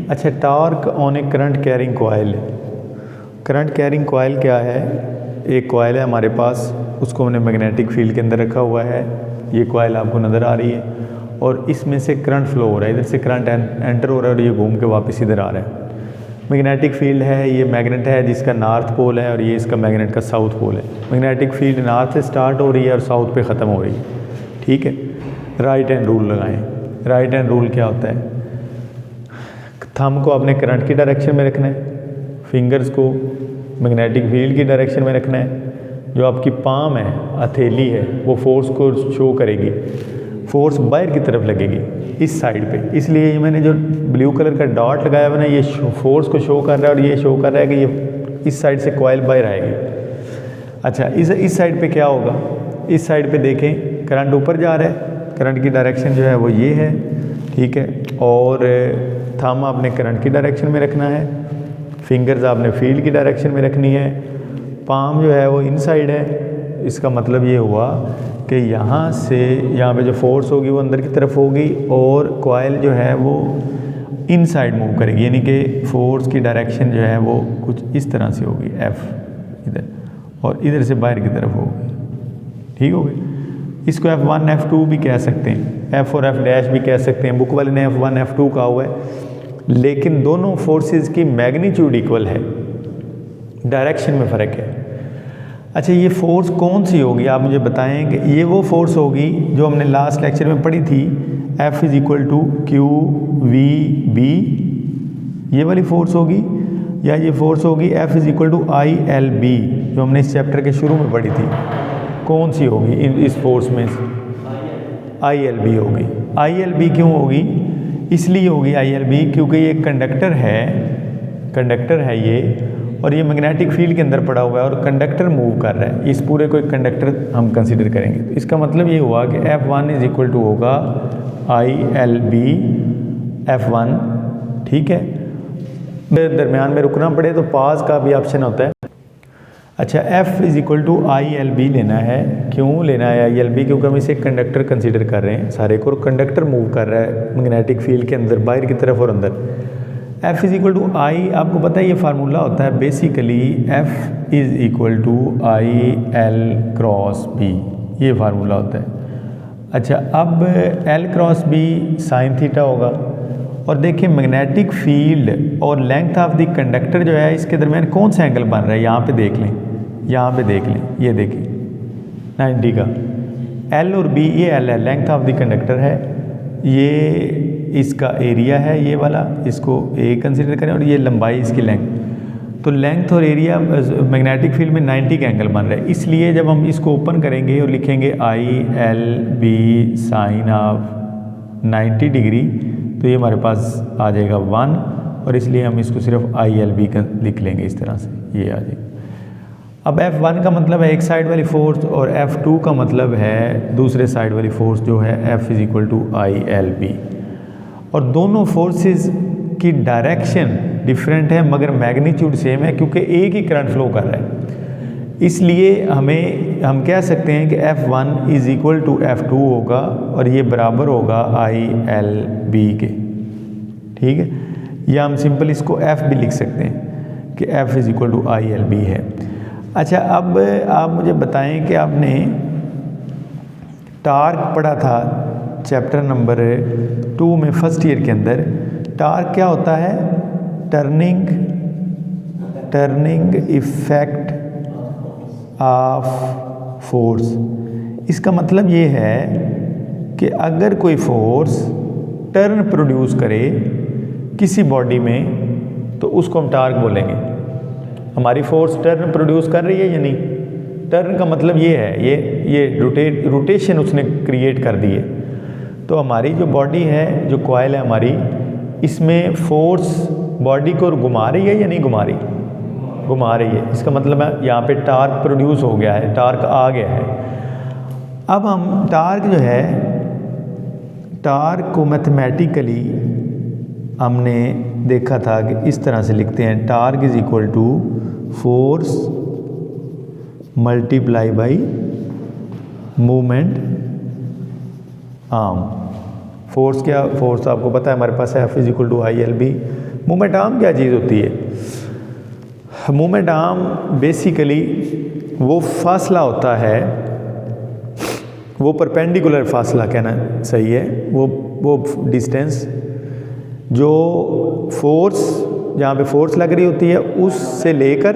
अच्छा, torque on A current carrying coil. Current carrying coil क्या है? एक कॉइल है हमारे पास, उसको हमने मैग्नेटिक फील्ड के अंदर रखा हुआ है। ये कॉइल आपको नज़र आ रही है और इसमें से करंट फ्लो हो रहा है, इधर से करंट एंटर हो रहा है और ये घूम के वापस इधर आ रहा है। मैग्नेटिक फील्ड है, ये मैग्नेट है जिसका नॉर्थ पोल है और ये इसका मैग्नेट का साउथ पोल है। मैग्नेटिक फील्ड नॉर्थ से स्टार्ट हो रही है और साउथ पे ख़त्म हो रही है। ठीक है, राइट हैंड रूल लगाएं। राइट हैंड रूल क्या होता है? थंब को अपने करंट की डायरेक्शन में रखना है, फिंगर्स को मैग्नेटिक फील्ड की डायरेक्शन में रखना है। जो आपकी पाम है, हथेली है, वो फोर्स को शो करेगी, फोर्स बाहर की तरफ लगेगी इस साइड पे। इसलिए मैंने जो ब्लू कलर का डॉट लगाया हुआ ना, ये फोर्स को शो कर रहा है और ये शो कर रहा है कि ये इस साइड से कॉइल बाहर आएगी। अच्छा, इस साइड पे क्या होगा? इस साइड पे देखें, करंट ऊपर जा रहा है, करंट की डायरेक्शन जो है वो ये है। ठीक है, और थंब आपने करंट की डायरेक्शन में रखना है, फिंगर्स आपने फील्ड की डायरेक्शन में रखनी है, पाम जो है वो इनसाइड है। इसका मतलब ये हुआ कि यहाँ से यहाँ पे जो फोर्स होगी वो अंदर की तरफ होगी और कॉइल जो है वो इनसाइड मूव करेगी, यानी कि फोर्स की डायरेक्शन जो है वो कुछ इस तरह से होगी, एफ इधर, और इधर से बाहर की तरफ होगी। ठीक हो गई? इसको F1 F2 भी कह सकते हैं, F और F डैश भी कह सकते हैं। बुक वाले ने F1 F2 कहा हुआ है, लेकिन दोनों फोर्सेस की मैग्नीट्यूड इक्वल है, डायरेक्शन में फ़र्क है। अच्छा, ये फोर्स कौन सी होगी आप मुझे बताएं कि ये वो फोर्स होगी जो हमने लास्ट लेक्चर में पढ़ी थी, F is equal to q v B, ये वाली फोर्स होगी, या ये फोर्स होगी F is equal to I L B जो हमने इस चैप्टर के शुरू में पढ़ी थी? कौन सी होगी इस फोर्स में? आई एल बी होगी। आई एल बी क्यों होगी? इसलिए होगी आई एल बी क्योंकि ये कंडक्टर है ये, और ये मैग्नेटिक फील्ड के अंदर पड़ा हुआ है और कंडक्टर मूव कर रहा है। इस पूरे को एक कंडक्टर हम कंसीडर करेंगे। तो इसका मतलब ये हुआ कि F1 इज इक्वल टू होगा आई एल बी F1। ठीक है, दरमियान में रुकना पड़े तो पाज का भी ऑप्शन होता है। अच्छा, F is equal to I L B लेना है। क्यों लेना है आई एल बी? क्योंकि हम इसे कंडक्टर कंसीडर कर रहे हैं सारे को, कंडक्टर मूव कर रहा है मैग्नेटिक फील्ड के अंदर, बाहर की तरफ और अंदर। F is equal to I, आपको पता है ये फार्मूला होता है basically, F is equal to I L cross B, ये फार्मूला होता है। अच्छा, अब L cross B sine theta होगा, और देखिए मैग्नेटिक फील्ड और लेंथ ऑफ द कंडक्टर जो है इसके दरमियान कौन सा एंगल बन रहा है? यहाँ पे देख लें, यहाँ पे देख लें, ये देखिए 90 का। एल और बी, ये एल है, लेंथ ऑफ द कंडक्टर है, ये इसका एरिया है ये वाला, इसको ए कंसीडर करें, और ये लंबाई इसकी लेंथ। तो लेंथ और एरिया मैग्नेटिक फील्ड में 90 का एंगल बन रहा है। इसलिए जब हम इसको ओपन करेंगे और लिखेंगे I L B sine of 90 degree, तो ये हमारे पास आ जाएगा 1, और इसलिए हम इसको सिर्फ आई एल बी लिख लेंगे इस तरह से, ये आ जाएगा। अब F1 का मतलब है एक साइड वाली फोर्स, और F2 का मतलब है दूसरे साइड वाली फोर्स जो है F is equal to I L B. और दोनों फोर्सेस की डायरेक्शन डिफरेंट है मगर मैग्नीट्यूड सेम है, क्योंकि एक ही करंट फ्लो कर रहा है। इसलिए हम कह सकते हैं कि F1 is equal to F2 होगा, और ये बराबर होगा आई एल बी के। ठीक है, या हम सिंपल इसको F भी लिख सकते हैं कि F is equal to I L B है। अच्छा, अब आप मुझे बताएं कि आपने टार्क पढ़ा था चैप्टर नंबर 2 में फर्स्ट ईयर के अंदर। टार्क क्या होता है? Turning effect of force. इसका मतलब ये है कि अगर कोई फोर्स टर्न प्रोड्यूस करे किसी बॉडी में तो उसको हम टार्क बोलेंगे। हमारी फोर्स टर्न प्रोड्यूस कर रही है या नहीं? टर्न का मतलब ये है, ये रोटेशन उसने क्रिएट कर दी है। तो हमारी जो बॉडी है, जो कॉइल है हमारी, इसमें फोर्स बॉडी को घुमा रही है या नहीं घुमा रही? घुमा रही है। इसका मतलब है यहाँ पे टार्क प्रोड्यूस हो गया है, टार्क आ गया है। अब हम टार्क जो है, टार्क को मैथमेटिकली हमने देखा था कि इस तरह से लिखते हैं, torque is equal to force multiply by movement arm. Force क्या? फोर्स आपको पता है हमारे पास है F is equal to I L B, movement arm क्या चीज़ होती है? मूवमेंट आर्म बेसिकली वो फासला होता है, वो परपेंडिकुलर फासला कहना सही है, वो डिस्टेंस जो फोर्स, जहाँ पे फोर्स लग रही होती है उससे लेकर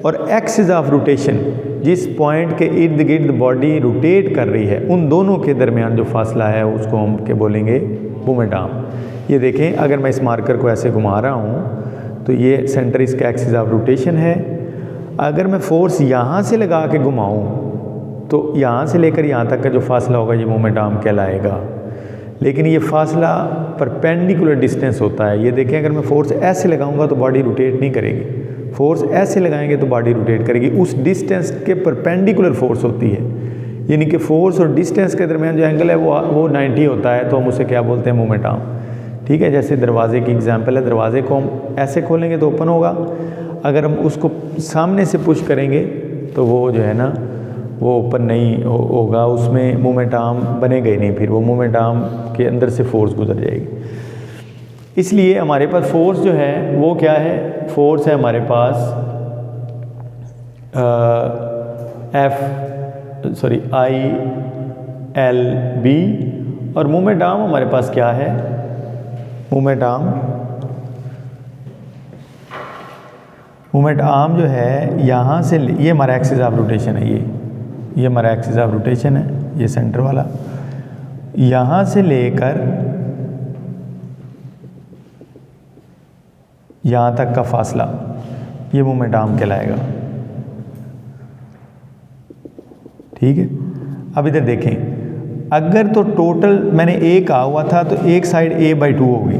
और एक्सिस ऑफ रोटेशन, जिस पॉइंट के इर्द गिर्द बॉडी रोटेट कर रही है, उन दोनों के दरमियान जो फासला है उसको हम क्या बोलेंगे? Movement arm. ये देखें, अगर मैं इस मार्कर को ऐसे घुमा रहा हूँ तो ये सेंटर इसका एक्सिस ऑफ रोटेशन है। अगर मैं फोर्स यहाँ से लगा के घुमाऊँ तो यहाँ से लेकर यहाँ तक का जो फासला होगा ये मूवमेंट आर्म कहलाएगा। लेकिन ये फासला परपेंडिकुलर डिस्टेंस होता है। ये देखें, अगर मैं फोर्स ऐसे लगाऊंगा तो बॉडी रोटेट नहीं करेगी, फोर्स ऐसे लगाएंगे तो बॉडी रोटेट करेगी। उस डिस्टेंस के परपेंडिकुलर फोर्स होती है, यानी कि फोर्स और डिस्टेंस के दरमियान जो एंगल है वो 90 होता है, तो हम उसे क्या बोलते हैं? Movement arm. ठीक है, जैसे दरवाजे की एग्जांपल है, दरवाजे को हम ऐसे खोलेंगे तो ओपन होगा, अगर हम उसको सामने से पुश करेंगे तो वो जो है ना वो ओपन नहीं होगा, उसमें मूवमेंट आर्म बनेगा ही नहीं, फिर वो मूवमेंट आर्म के अंदर से फोर्स गुजर जाएगी। इसलिए हमारे पास फोर्स जो है वो क्या है? फोर्स है हमारे पास आई एल बी, और मूवमेंट आर्म हमारे पास क्या है? मूवमेंट आर्म जो है यहाँ से, ये हमारा एक्सिस ऑफ रोटेशन है, ये हमारा एक्सिस ऑफ रोटेशन है, ये सेंटर वाला, यहाँ से लेकर यहाँ तक का फासला ये मूवमेंट आर्म कहलाएगा। ठीक है, अब इधर देखें, अगर तो टोटल मैंने ए कहा हुआ था तो एक साइड a/2 होगी।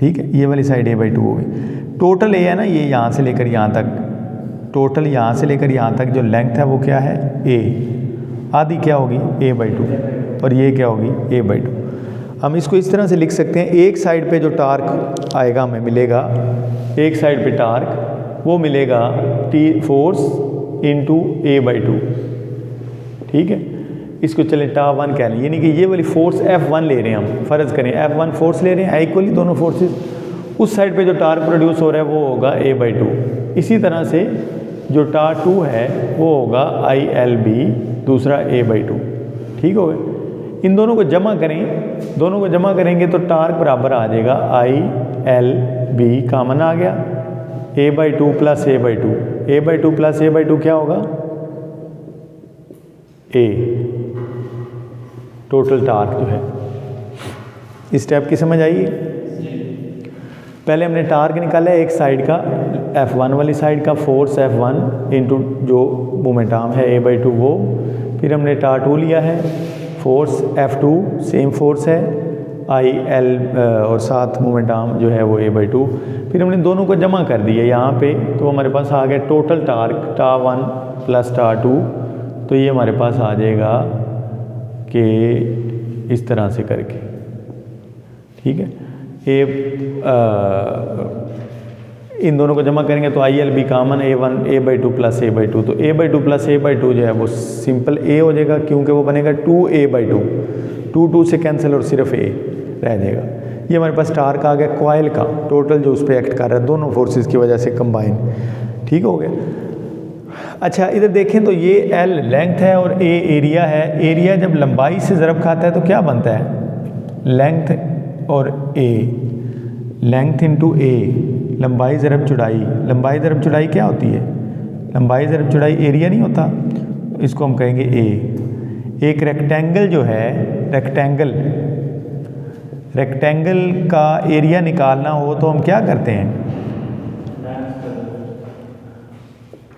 ठीक है, ये वाली साइड a/2 होगी। टोटल ए है ना, ये यहाँ से लेकर यहाँ तक, टोटल यहाँ से लेकर यहाँ तक जो लेंथ है वो क्या है? a। आधी क्या होगी? a/2, और ये क्या होगी? a/2। हम इसको इस तरह से लिख सकते हैं, एक साइड पे जो टार्क आएगा हमें मिलेगा, एक साइड पे टार्क वो मिलेगा फोर्स इंटू a/2। ठीक है, इसको चले τ1 कह लें, यानी कि ये वाली फोर्स F1 ले रहे हैं हम, फ़र्ज़ करें F1 फोर्स ले रहे हैं इक्वली दोनों फोर्सेस, उस साइड पे जो टार्क प्रोड्यूस हो रहा है वो होगा a/2। इसी तरह से जो τ2 है वो होगा ILB, दूसरा a/2। ठीक हो गया, इन दोनों को जमा करें, दोनों को जमा करेंगे तो टार्क बराबर आ जाएगा ILB, कॉमन आ गया, a/2 plus a/2, a/2 plus a/2 क्या होगा? a, टोटल टार्क जो है। इस स्टेप की समझ आई? पहले हमने टार्क निकाला है एक साइड का, F1 वाली साइड का फोर्स F1 इंटू जो मूवमेंट आर्म है a/2 वो, फिर हमने τ2 लिया है, फोर्स F2 सेम फोर्स है IL और साथ मूवमेंट आर्म जो है वो a/2, फिर हमने दोनों को जमा कर दिया यहाँ पे, तो हमारे पास आ गया टोटल टार्क τ1 प्लस τ2, तो ये हमारे पास आ जाएगा कि इस तरह से करके। ठीक है, इन दोनों को जमा करेंगे तो ILB common, a/2 plus a/2, तो a/2 प्लस a/2 जो है वो सिंपल a हो जाएगा, क्योंकि वो बनेगा 2a/2, 2 से कैंसिल और सिर्फ a रह जाएगा। ये हमारे पास टार्क आ गया कॉइल का, टोटल जो उस पर एक्ट कर रहा है दोनों फोर्सेस की वजह से कंबाइन। ठीक हो गया। अच्छा, इधर देखें तो ये L लेंथ है और A एरिया है। एरिया जब लंबाई से ज़रब खाता है तो क्या बनता है? लेंथ और A, लेंथ इंटू A, लंबाई ज़रब चौड़ाई। लंबाई ज़रब चौड़ाई क्या होती है? लंबाई ज़रब चौड़ाई एरिया नहीं होता, इसको हम कहेंगे A। एक रेक्टेंगल जो है, रेक्टेंगल का एरिया निकालना हो तो हम क्या करते हैं?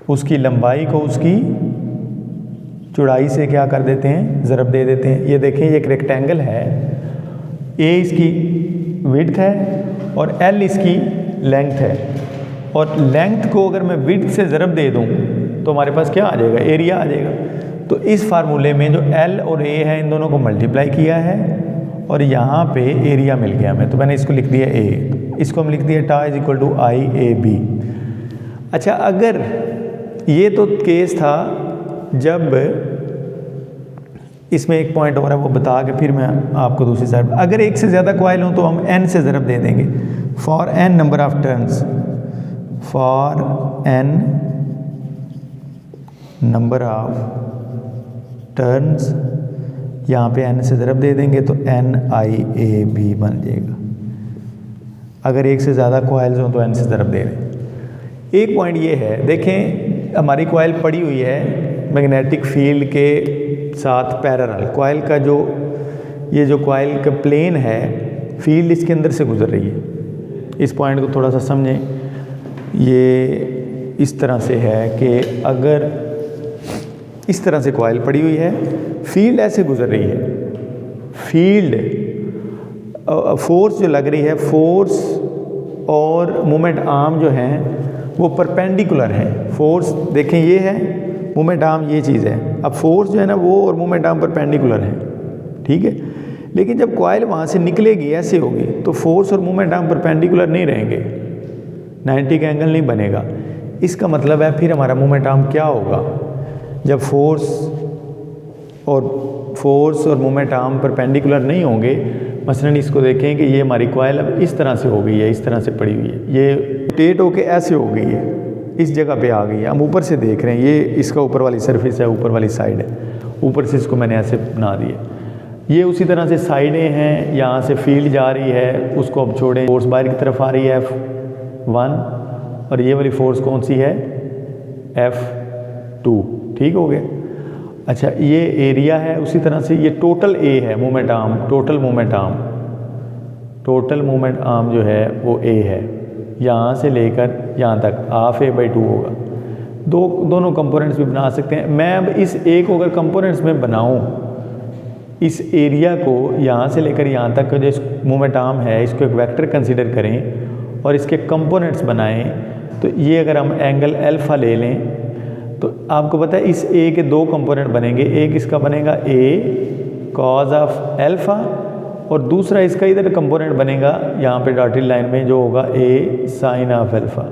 उसकी लंबाई को उसकी चौड़ाई से क्या कर देते हैं? ज़रब दे देते हैं। ये देखें, ये एक रेक्टेंगल है, A इसकी विड्थ है और L इसकी लेंथ है, और लेंथ को अगर मैं विड्थ से ज़रब दे दूं तो हमारे पास क्या आ जाएगा? एरिया आ जाएगा। तो इस फार्मूले में जो L और A है इन दोनों को मल्टीप्लाई किया है और यहाँ पे एरिया मिल गया हमें, तो मैंने इसको लिख दिया A, इसको हम लिख दिया τ इज इक्वल टू IAB। अच्छा, अगर ये तो केस था जब इसमें एक पॉइंट और है वो बता के फिर मैं आपको दूसरी साइड, अगर एक से ज़्यादा कॉइल हों तो हम n से ज़रब दे देंगे। For n number of turns, for n number of turns, यहाँ पे n से ज़रब दे देंगे तो NIAB बन जाएगा। अगर एक से ज़्यादा कॉइल्स हों तो n से ज़रब दे दें। एक पॉइंट ये है, देखें हमारी कॉइल पड़ी हुई है मैग्नेटिक फील्ड के साथ पैरेलल। कॉइल का जो ये जो कॉइल का प्लेन है, फील्ड इसके अंदर से गुजर रही है। इस पॉइंट को थोड़ा सा समझें। ये इस तरह से है कि अगर इस तरह से कॉइल पड़ी हुई है, फील्ड ऐसे गुजर रही है, फील्ड फोर्स जो लग रही है, फोर्स और मोमेंट आर्म जो हैं वो परपेंडिकुलर हैं। फोर्स देखें ये है, मोमेंट आर्म ये चीज़ है। अब फोर्स जो है ना वो और मोमेंट आर्म परपेंडिकुलर है, ठीक है। लेकिन जब कॉइल वहाँ से निकलेगी ऐसे होगी तो फोर्स और मोमेंट आर्म परपेंडिकुलर नहीं रहेंगे, 90 का एंगल नहीं बनेगा। इसका मतलब है फिर हमारा मोमेंट आर्म क्या होगा, जब फोर्स और मोमेंट आर्म परपेंडिकुलर नहीं होंगे। मसलन इसको देखें कि ये हमारी कॉइल अब इस तरह से हो गई है, इस तरह से पड़ी हुई है, ये रोटेट होके ऐसे हो गई है, इस जगह पे आ गई है। हम ऊपर से देख रहे हैं, ये इसका ऊपर वाली सरफेस है, ऊपर वाली साइड है, ऊपर से इसको मैंने ऐसे बना दिया। ये उसी तरह से साइडें हैं, यहाँ से फील्ड जा रही है, उसको अब छोड़ें, फोर्स बाहर की तरफ आ रही है F1, और ये वाली फोर्स कौन सी है, F2, ठीक हो गया। अच्छा, ये एरिया है, उसी तरह से ये टोटल A है, moment arm, total moment arm जो है वो A है, यहाँ से लेकर यहाँ तक हाफ A/2 होगा। दोनों कंपोनेंट्स भी बना सकते हैं। मैं अब इस A को अगर कंपोनेंट्स में बनाऊँ, इस एरिया को यहाँ से लेकर यहाँ तक का जो मोमेंट आर्म है इसको एक वेक्टर कंसीडर करें और इसके कंपोनेंट्स बनाएं, तो ये अगर हम एंगल अल्फ़ा ले लें तो आपको पता है इस A के दो कंपोनेंट बनेंगे। एक इसका बनेगा A कॉज ऑफ अल्फ़ा, और दूसरा इसका इधर कंपोनेंट बनेगा यहाँ पे डॉटेड लाइन में जो होगा A sine of alpha.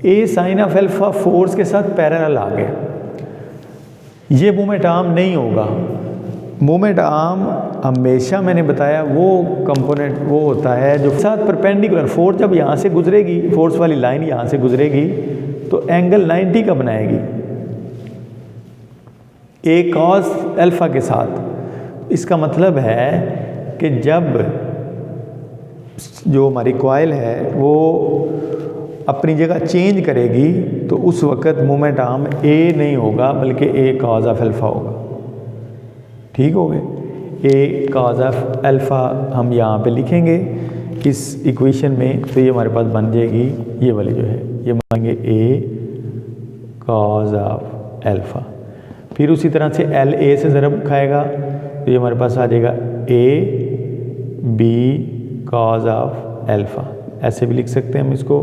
A sine of alpha force के साथ पैरेलल आ गया। ये मोमेंट आर्म नहीं होगा। मोमेंट आर्म हमेशा मैंने बताया वो कंपोनेंट वो होता है जो साथ परपेंडिकुलर, फोर्स जब यहाँ से गुजरेगी, फोर्स वाली लाइन यहाँ से गुजरेगी तो एंगल 90 का बनाएगी A कॉस अल्फ़ा के साथ। इसका मतलब है कि जब जो हमारी कॉइल है वो अपनी जगह चेंज करेगी तो उस वक़्त मोमेंट आर्म A नहीं होगा बल्कि A कॉज ऑफ अल्फ़ा होगा, ठीक हो गए। A कॉज ऑफ अल्फ़ा हम यहाँ पे लिखेंगे इस इक्वेशन में, तो ये हमारे पास बन जाएगी ये वाली जो है, ये मानेंगे A कॉज ऑफ अल्फ़ा। फिर उसी तरह से L A से ज़रब खाएगा तो ये हमारे पास आ जाएगा A B cause of alpha, ऐसे भी लिख सकते हैं हम इसको।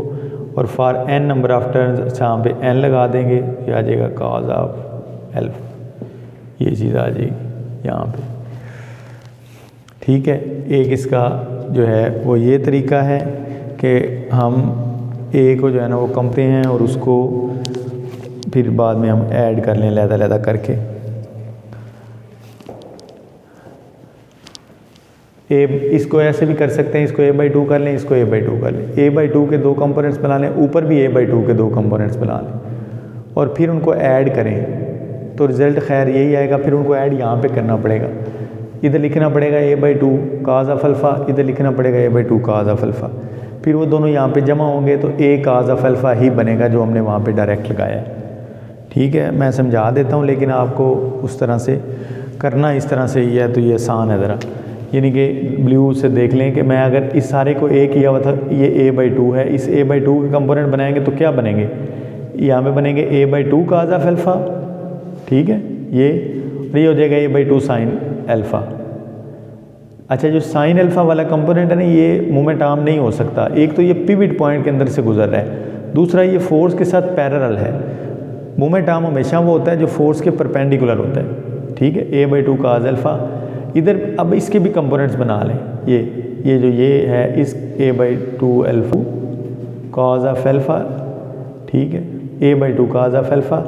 और for n number of turns यहाँ पे n लगा देंगे, ये आ जाएगा कॉज ऑफ अल्फ़ा, ये चीज़ आ जाएगी यहाँ पे, ठीक है। एक इसका जो है वो ये तरीका है कि हम A को जो है ना वो कंपते हैं और उसको फिर बाद में हम ऐड कर लें लहदा करके। इसको ऐसे भी कर सकते हैं, इसको A/2 कर लें, इसको A/2 कर लें, A/2 के दो कंपोनेंट्स बना लें, ऊपर भी A/2 के दो कंपोनेंट्स बना लें और फिर उनको ऐड करें तो रिज़ल्ट खैर यही आएगा। फिर उनको ऐड यहाँ पे करना पड़ेगा, इधर लिखना पड़ेगा A/2 कॉज ऑफ अल्फ़ा, इधर लिखना पड़ेगा A/2 कॉज ऑफ अल्फ़ा। फिर वो दोनों यहाँ पे जमा होंगे तो A कॉज ऑफ अल्फ़ा ही बनेगा जो हमने वहाँ पे डायरेक्ट लगाया है, ठीक है। मैं समझा देता हूँ लेकिन आपको उस तरह से करना इस तरह से ही है तो ये आसान है ज़रा। यानी कि ब्लू से देख लें कि मैं अगर इस सारे को A किया हुआ था, ये A/2 है, इस A/2 के कंपोनेंट बनाएंगे तो क्या बनेंगे, यहाँ पे बनेंगे A/2 कॉज ऑफ अल्फ़ा, ठीक है। ये हो जाएगा A/2 साइन अल्फ़ा। अच्छा, जो साइन अल्फ़ा वाला कंपोनेंट है ना, ये मोमेंट आर्म नहीं हो सकता। एक तो ये पिवट पॉइंट के अंदर से गुजर रहा है, दूसरा ये फोर्स के साथ पैरेलल है। मोमेंट आर्म हमेशा वो होता है जो फोर्स के परपेंडिकुलर होता है, ठीक है। A/2 कॉज अल्फ़ा, इधर अब इसके भी कंपोनेंट्स बना लें। ये जो ये है इस A/2 alpha cos of alpha, ठीक है, A/2 कॉज ऑफ अल्फ़ा,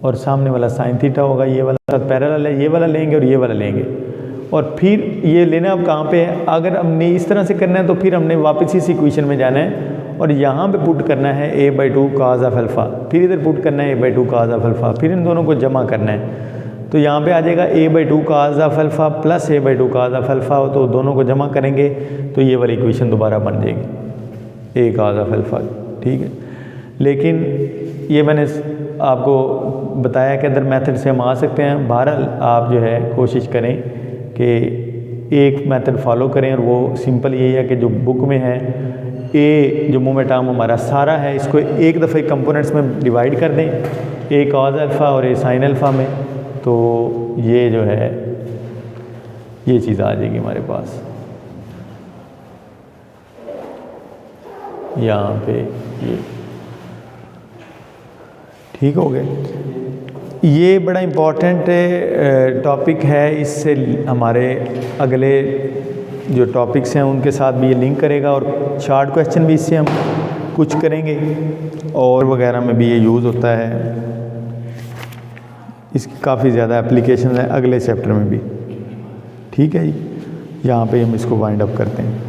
और सामने वाला साइन थीटा होगा, ये वाला पैरेलल है, ये वाला लेंगे और ये वाला लेंगे। और फिर ये लेना अब कहाँ पे है, अगर हमने इस तरह से करना है तो फिर हमने वापस इस इक्वेशन में जाना है और यहाँ पे पुट करना है a/2 cos ऑफ अल्फ़ा, फिर इधर पुट करना है a/2 cos ऑफ अल्फ़ा, फिर इन दोनों को जमा करना है। तो यहाँ पे आ जाएगा a/2 cos of alpha plus a/2 cos of alpha, तो दोनों को जमा करेंगे तो ये वाली इक्वेशन दोबारा बन जाएगी a cos ऑफ अल्फ़ा। ठीक है, लेकिन ये मैंने आपको बताया कि अदर मेथड से हम आ सकते हैं। बहरहाल आप जो है कोशिश करें कि एक मेथड फॉलो करें, और वो सिंपल यही है कि जो बुक में है ए जो मोमेंट आर्म हमारा सारा है, इसको एक दफ़े कंपोनेंट्स में डिवाइड कर दें, a cos अल्फ़ा और a sin अल्फ़ा में, तो ये जो है ये चीज़ आ जाएगी हमारे पास यहाँ पे। ये ठीक हो गए। ये बड़ा इम्पॉर्टेंट टॉपिक है, इससे हमारे अगले जो टॉपिक्स हैं उनके साथ भी ये लिंक करेगा, और शार्ट क्वेश्चन भी इससे हम कुछ करेंगे और वगैरह में भी ये यूज़ होता है। इसकी काफ़ी ज़्यादा एप्लीकेशन है अगले चैप्टर में भी। ठीक है जी, यहाँ पे हम इसको वाइंड अप करते हैं।